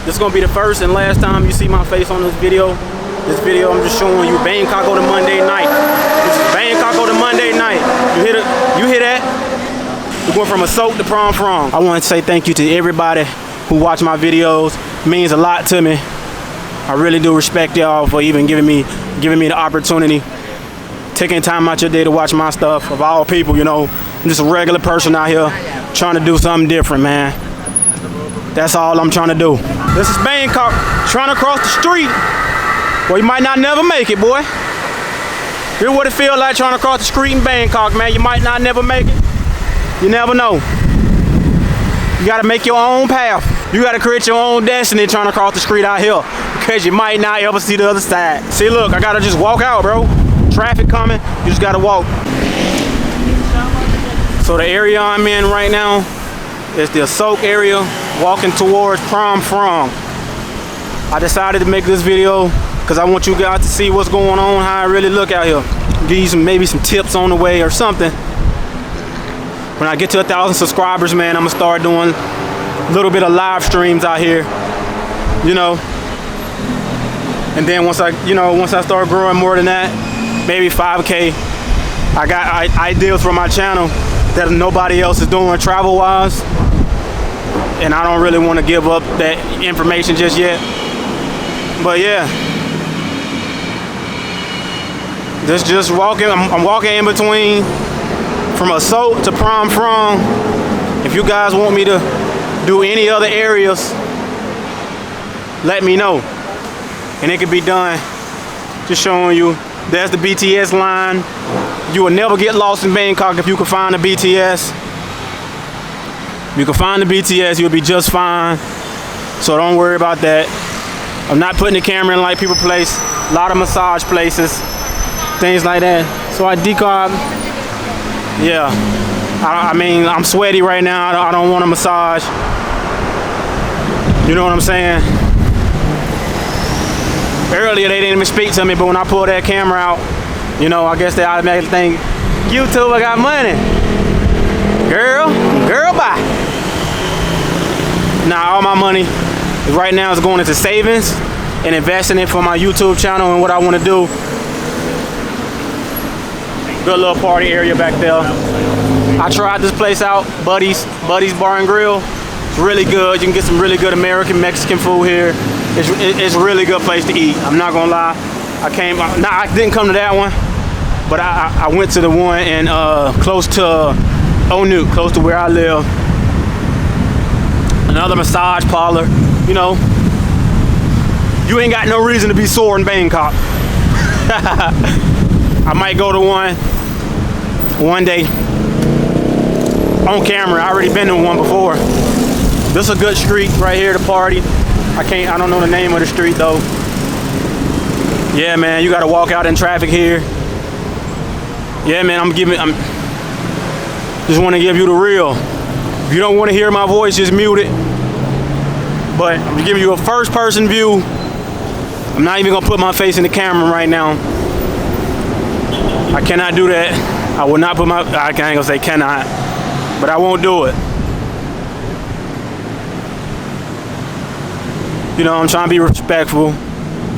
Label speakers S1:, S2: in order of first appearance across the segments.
S1: This is gonna be the first and last time you see my face on this video. This video, I'm just showing you Bangkok on a Monday night. This is Bangkok on a Monday night. You hear that? We're going from Asoke to Phrom Phong. I want to say thank you to everybody who watch my videos. It means a lot to me. I really do respect y'all for even giving me the opportunity, taking time out your day to watch my stuff. Of all people, you know, I'm just a regular person out here trying to do something different, man. That's all I'm trying to do. This is Bangkok, trying to cross the street. Well, you might not never make it, boy. Here's what it feels like trying to cross the street in Bangkok, man. You might not never make it. You never know. You gotta make your own path. You gotta create your own destiny trying to cross the street out here, because you might not ever see the other side. See, look, I gotta just walk out, bro. Traffic coming, you just gotta walk. So the area I'm in right now is the Asoke area, walking towards Phrom Phong. I decided to make this video because I want you guys to see what's going on, how I really look out here. Give you maybe some tips on the way or something. When I get to 1,000 subscribers, man, I'm gonna start doing a little bit of live streams out here, you know. And then once I start growing more than that, maybe 5K, I got ideas for my channel that nobody else is doing travel-wise, and I don't really want to give up that information just yet. But yeah, just walking. I'm walking in between from Asoke to Phrom Phong. If you guys want me to do any other areas, let me know, and it can be done. Just showing you, there's the BTS line. You will never get lost in Bangkok if you can find the BTS. If you can find the BTS, you'll be just fine. So don't worry about that. I'm not putting the camera in like people place. A lot of massage places, things like that. So I decarb. Yeah, I mean, I'm sweaty right now. I don't want a massage. You know what I'm saying? Earlier they didn't even speak to me, but when I pulled that camera out, you know, I guess they automatically think, YouTube, I got money. Girl, bye. Now all my money right now is going into savings and investing it for my YouTube channel and what I want to do. Good little party area back there. I tried this place out, Buddy's Bar and Grill. It's really good. You can get some really good American Mexican food here. It's a really good place to eat. I'm not gonna lie. I didn't come to that one, but I went to the one in close to Onu, close to where I live. Another massage parlor. You know, you ain't got no reason to be sore in Bangkok. I might go to one day on camera. I already been to one before. This is a good street right here to party. I don't know the name of the street though. Yeah, man, you gotta walk out in traffic here. Yeah, man, just wanna give you the real. If you don't wanna hear my voice, just mute it. But I'm giving you a first person view. I'm not even gonna put my face in the camera right now. I cannot do that. I will not put I ain't gonna say cannot, but I won't do it. You know, I'm trying to be respectful.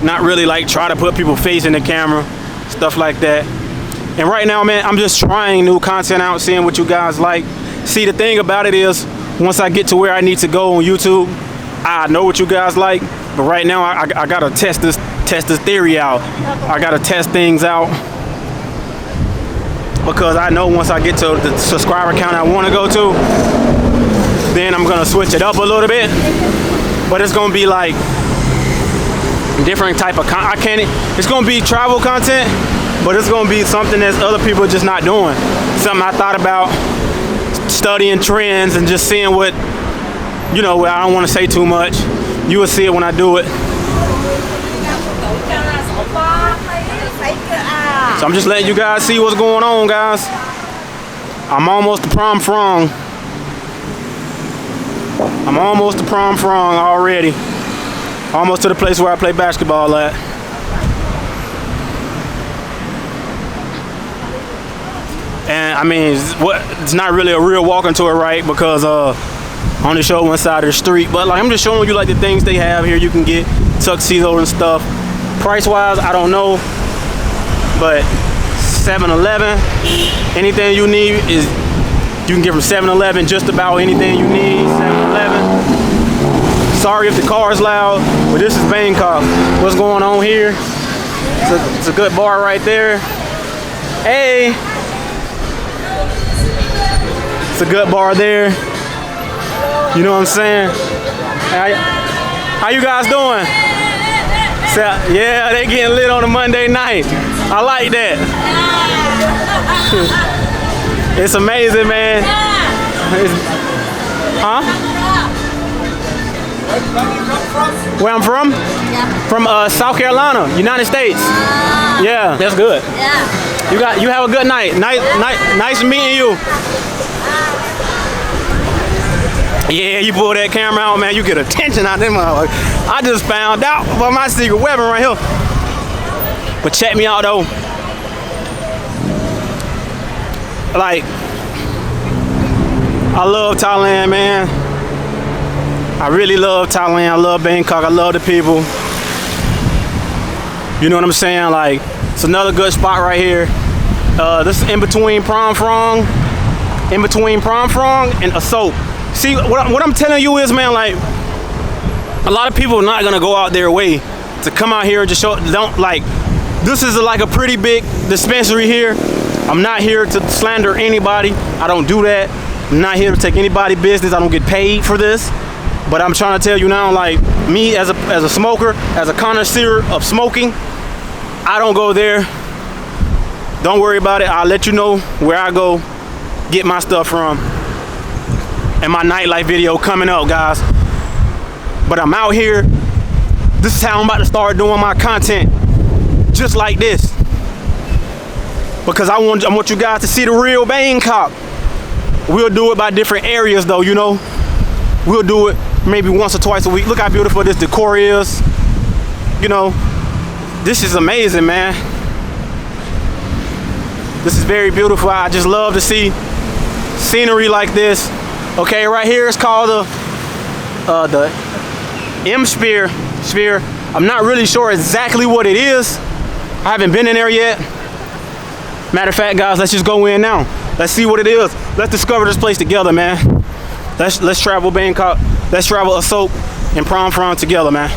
S1: Not really like try to put people's face in the camera, stuff like that. And right now, man, I'm just trying new content out, seeing what you guys like. See, the thing about it is, once I get to where I need to go on YouTube, I know what you guys like. But right now, I gotta test this theory out. I gotta test things out, because I know once I get to the subscriber count I want to go to, then I'm gonna switch it up a little bit. But it's gonna be like different type of it's gonna be travel content, but it's gonna be something that other people are just not doing. Something I thought about, studying trends and just seeing what, you know, I don't want to say too much. You will see it when I do it. So I'm just letting you guys see what's going on, guys. I'm almost to Phrom Phong. I'm almost to Phrom Phong already. Almost to the place where I play basketball at. And I mean, it's not really a real walk into it, right? Because I only show one side of the street, but like I'm just showing you like the things they have here. You can get tuxedos and stuff. Price wise, I don't know, but 7-Eleven, anything you need is you can get from 7-Eleven. Just about anything you need, 7-Eleven. Sorry if the car is loud, but this is Bangkok. What's going on here? It's a good bar right there. Hey, it's a good bar there. You know what I'm saying? How you guys doing? Yeah, they getting lit on a Monday night. I like that. It's amazing, man. Huh? Where I'm from? Yeah. From South Carolina, United States. Yeah, that's good. Yeah. You have a good night. Nice meeting you. Yeah, you pull that camera out, man. You get attention out of them. I just found out about my secret weapon right here. But check me out though. Like, I love Thailand, man. I really love Thailand. I love Bangkok. I love the people. You know what I'm saying? Like, it's another good spot right here. This is in between Phrom Phong, and Asoke. See, what I'm telling you is, man, like, a lot of people are not gonna go out their way to come out here and just show. This is like a pretty big dispensary here. I'm not here to slander anybody. I don't do that. I'm not here to take anybody's business. I don't get paid for this. But I'm trying to tell you now, like, me as a smoker, as a connoisseur of smoking, I don't go there. Don't worry about it. I'll let you know where I go get my stuff from. And my nightlife video coming up, guys. But I'm out here. This is how I'm about to start doing my content. Just like this. Because I want you guys to see the real Bangkok. We'll do it by different areas though, you know. We'll do it maybe once or twice a week. Look how beautiful this decor is. You know, this is amazing, man. This is very beautiful. I just love to see scenery like this. Okay, right here is called the Emsphere. I'm not really sure exactly what it is. I haven't been in there yet. Matter of fact, guys, let's just go in now. Let's see what it is. Let's discover this place together, man. Let's travel Bangkok. Let's travel Asoke and Phrom Phong together, man.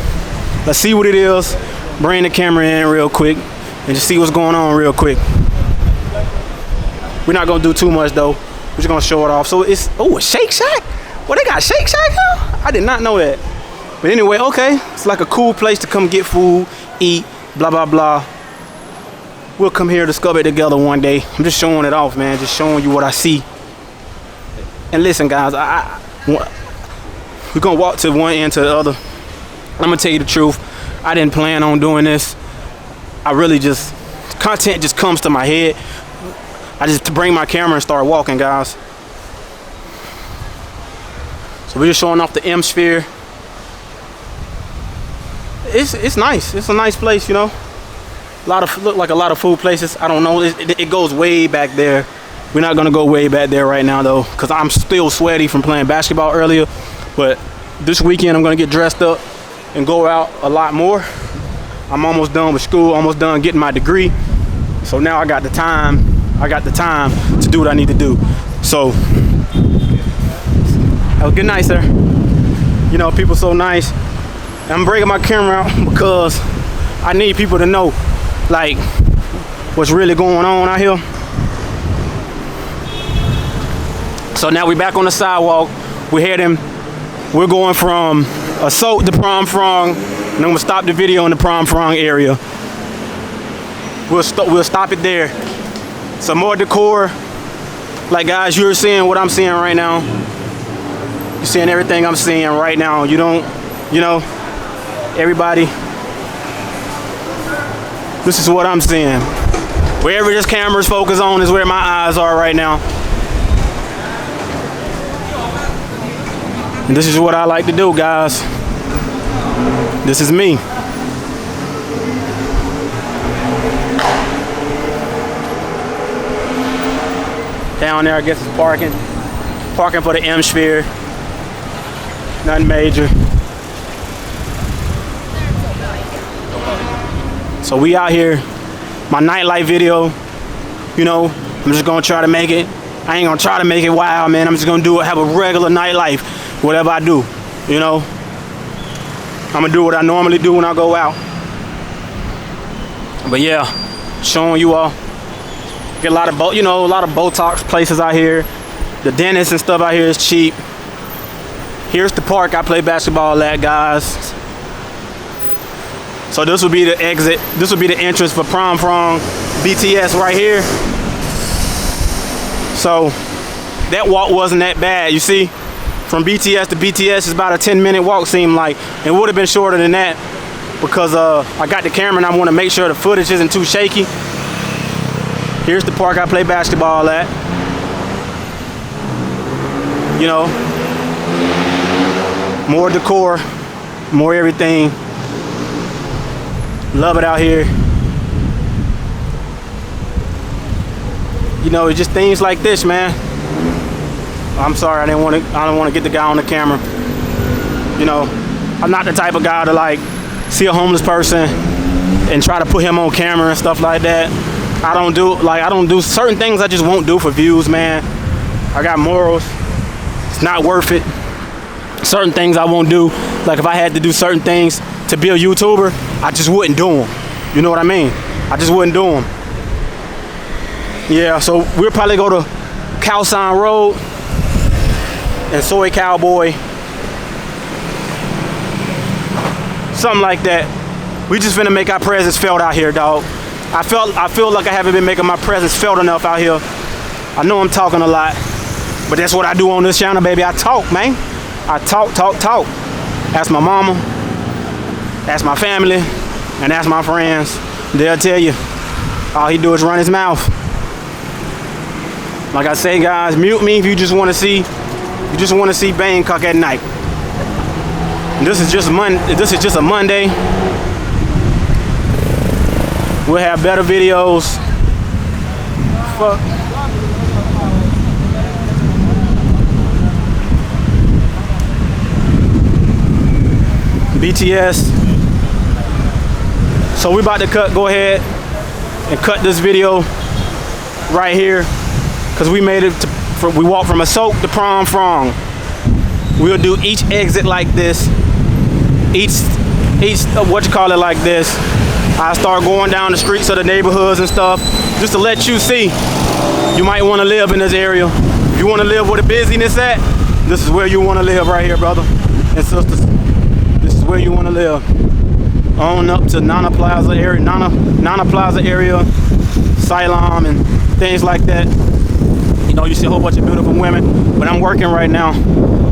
S1: Let's see what it is. Bring the camera in real quick and just see what's going on real quick. We're not gonna do too much though. We're just gonna show it off. So it's a Shake Shack. Well, they got Shake Shack now? I did not know that. But anyway, okay. It's like a cool place to come get food, eat, blah blah blah. We'll come here, discover it together one day. I'm just showing it off, man. Just showing you what I see. And listen, guys, we're gonna walk to one end to the other. I'm gonna tell you the truth. I didn't plan on doing this. I really just, content just comes to my head. I just bring my camera and start walking, guys. So we're just showing off the Emsphere. It's nice. It's a nice place, you know. Look like a lot of food places. I don't know. It goes way back there. We're not gonna go way back there right now though, because I'm still sweaty from playing basketball earlier. But this weekend I'm gonna get dressed up and go out a lot more. I'm almost done with school, almost done getting my degree. So now I got the time to do what I need to do. So have a good night, sir. You know, people so nice. And I'm bringing my camera out because I need people to know like what's really going on out here. So now we're back on the sidewalk. We're going from Asoke to Phrom Phong, and I'm gonna stop the video in the Phrom Phong area. We'll stop it there. Some more decor. Like, guys, you're seeing what I'm seeing right now. You're seeing everything I'm seeing right now. You know, everybody. This is what I'm seeing. Wherever this camera's focused on is where my eyes are right now. And this is what I like to do, guys. This is me. Down there, I guess it's parking for the Emsphere. Nothing major. So we out here, my nightlife video, you know, I'm just gonna try to make it. I ain't gonna try to make it wild, man. I'm just gonna have a regular nightlife, whatever I do, you know. I'm gonna do what I normally do when I go out. But yeah, showing you all. Get a lot of Botox places out here. The dentist and stuff out here is cheap. Here's the park I play basketball at, guys. So this will be the exit. This will be the entrance for Phrom Phong BTS right here. So that walk wasn't that bad. You see, from BTS to BTS is about a 10-minute walk, seemed like. It would have been shorter than that because I got the camera and I want to make sure the footage isn't too shaky. Here's the park I play basketball at. You know, more decor, more everything. Love it out here. You know, it's just things like this, man. I'm sorry, I don't want to get the guy on the camera. You know, I'm not the type of guy to like see a homeless person and try to put him on camera and stuff like that. I don't do certain things I just won't do for views, man. I got morals. It's not worth it. Certain things I won't do. Like if I had to do certain things to be a YouTuber, I just wouldn't do them. You know what I mean? I just wouldn't do them. Yeah, so we'll probably go to Khao San Road and Soy Cowboy. Something like that. We just finna make our presence felt out here, dog. I feel like I haven't been making my presence felt enough out here. I know I'm talking a lot, but that's what I do on this channel, baby. I talk, man. I talk. That's my mama, that's my family, and that's my friends. They'll tell you, all he do is run his mouth. Like I say, guys, mute me if you just want to see Bangkok at night. This is just a Monday. We'll have better videos. Fuck. BTS. So we about to go ahead and cut this video right here, because we made it we walked from Asoke to Phrom Phong. We'll do each exit like this, each like this. I start going down the streets of the neighborhoods and stuff, just to let you see you might want to live in this area. If you want to live where the busyness at, this is where you want to live right here, brother and sisters. This is where you want to live. On up to Nana Plaza area, Siloam and things like that. You know, you see a whole bunch of beautiful women, but I'm working right now.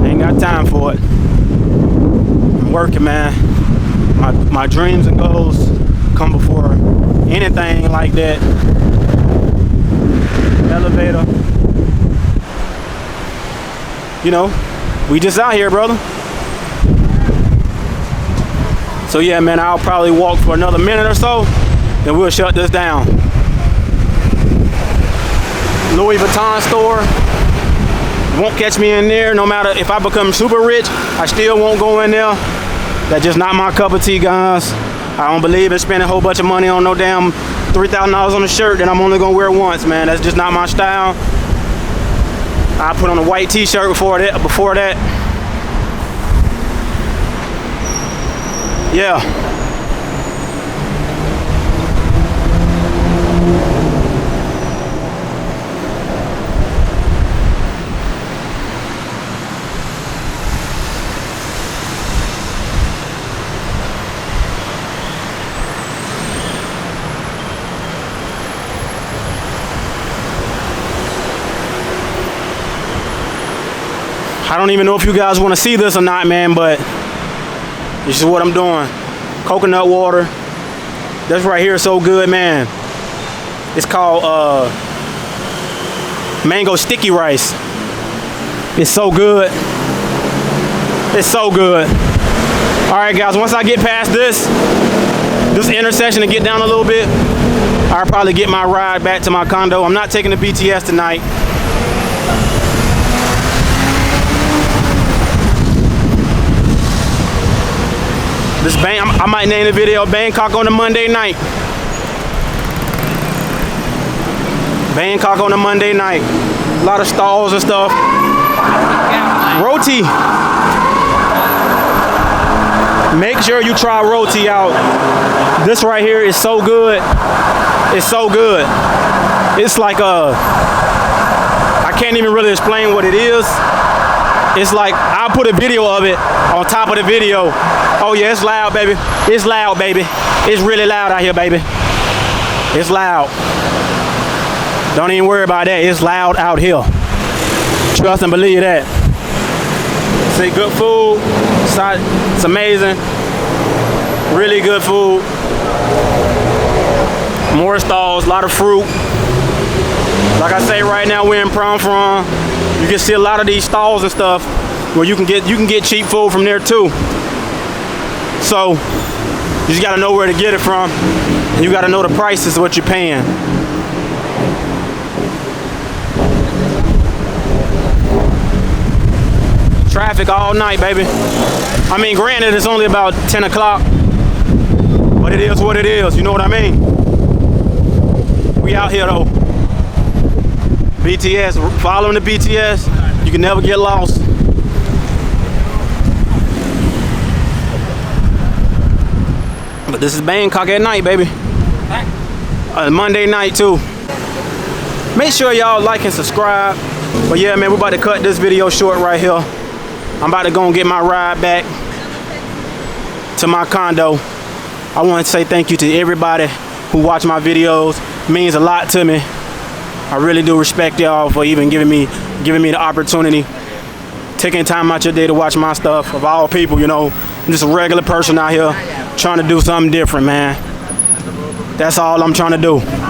S1: I ain't got time for it. I'm working, man. My dreams and goals come before anything like that. Elevator. You know, we just out here, brother. So yeah, man, I'll probably walk for another minute or so, then we'll shut this down. Louis Vuitton store. Won't catch me in there. No matter if I become super rich, I still won't go in there. That's just not my cup of tea, guys. I don't believe in spending a whole bunch of money on no damn $3,000 on a shirt that I'm only gonna wear once, man. That's just not my style. I put on a white t-shirt before that. Yeah. I don't even know if you guys want to see this or not, man, but this is what I'm doing. Coconut water. This right here is so good, man. It's called mango sticky rice. It's so good. It's so good. All right, guys, once I get past this intersection and get down a little bit, I'll probably get my ride back to my condo. I'm not taking the BTS tonight. I might name the video Bangkok on a Monday night. Bangkok on a Monday night. A lot of stalls and stuff. Roti. Make sure you try roti out. This right here is so good. It's so good. It's like I can't even really explain what it is. It's like I'll put a video of it on top of the video. Oh yeah, it's loud, baby. It's loud, baby. It's really loud out here, baby. It's loud. Don't even worry about that. It's loud out here. Trust and believe that. See, good food. It's amazing. Really good food. More stalls, a lot of fruit. Like I say, right now we're in Phrom Phong. You can see a lot of these stalls and stuff where you can get cheap food from there too. So you just gotta know where to get it from. And you gotta know the prices of what you're paying. Traffic all night, baby. I mean, granted, it's only about 10 o'clock, but it is what it is. You know what I mean? We out here though. BTS, following the BTS, you can never get lost. But this is Bangkok at night, baby. Monday night too. Make sure y'all like and subscribe. But yeah, man, we're about to cut this video short right here. I'm about to go and get my ride back to my condo. I want to say thank you to everybody who watch my videos. It means a lot to me. I really do respect y'all for even giving me the opportunity, taking time out your day to watch my stuff. Of all people, you know, I'm just a regular person out here trying to do something different, man. That's all I'm trying to do.